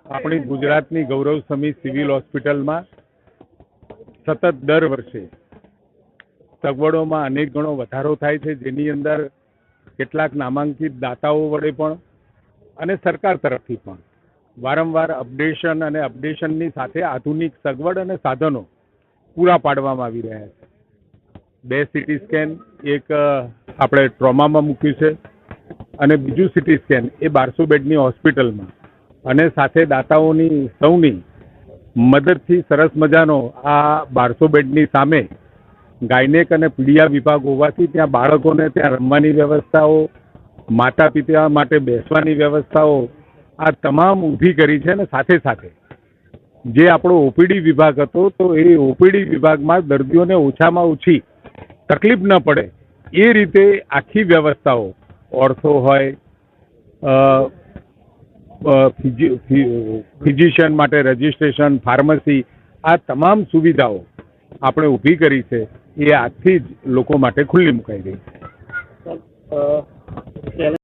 આપણી ગુજરાતની ગૌરવ સમી સિવિલ હોસ્પિટલમાં સતત દર વર્ષે સગવડોમાં અનેક ગણો વધારો થાય છે, જેની અંદર કેટલાક નામાંકિત દાતાઓ વડે પણ અને સરકાર તરફથી પણ વારંવાર અપડેશન અને અપડેશનની સાથે આધુનિક સગવડ અને સાધનો પૂરા પાડવામાં આવી રહ્યા છે. 2 સિટી સ્કેન, એક આપણે ટ્રોમામાં મૂક્યું છે અને બીજું સિટી સ્કેન એ 1200 બેડની હોસ્પિટલમાં, અને સાથે દાતાઓની સૌની મદદથી સરસ મજાનો આ 1200 બેડની સામે ગાયનેક અને પીડિયા વિભાગ હોવાથી ત્યાં બાળકોને ત્યાં રમવાની વ્યવસ્થાઓ, માતા પિતા માટે બેસવાની વ્યવસ્થાઓ આ તમામ ઊભી કરી છે. અને સાથે સાથે જે આપણો ઓપીડી વિભાગ હતો તો એ ઓપીડી વિભાગમાં દર્દીઓને ઓછામાં ઓછી તકલીફ ન પડે એ રીતે આખી વ્યવસ્થાઓ, ઓર્થો હોય, ફિઝિશિયન માટે રજિસ્ટ્રેશન, ફાર્મસી, આ તમામ સુવિધાઓ આપણે ઊભી કરી છે. એ આજથી જ લોકો માટે ખુલ્લી મુકાઈ ગઈ છે.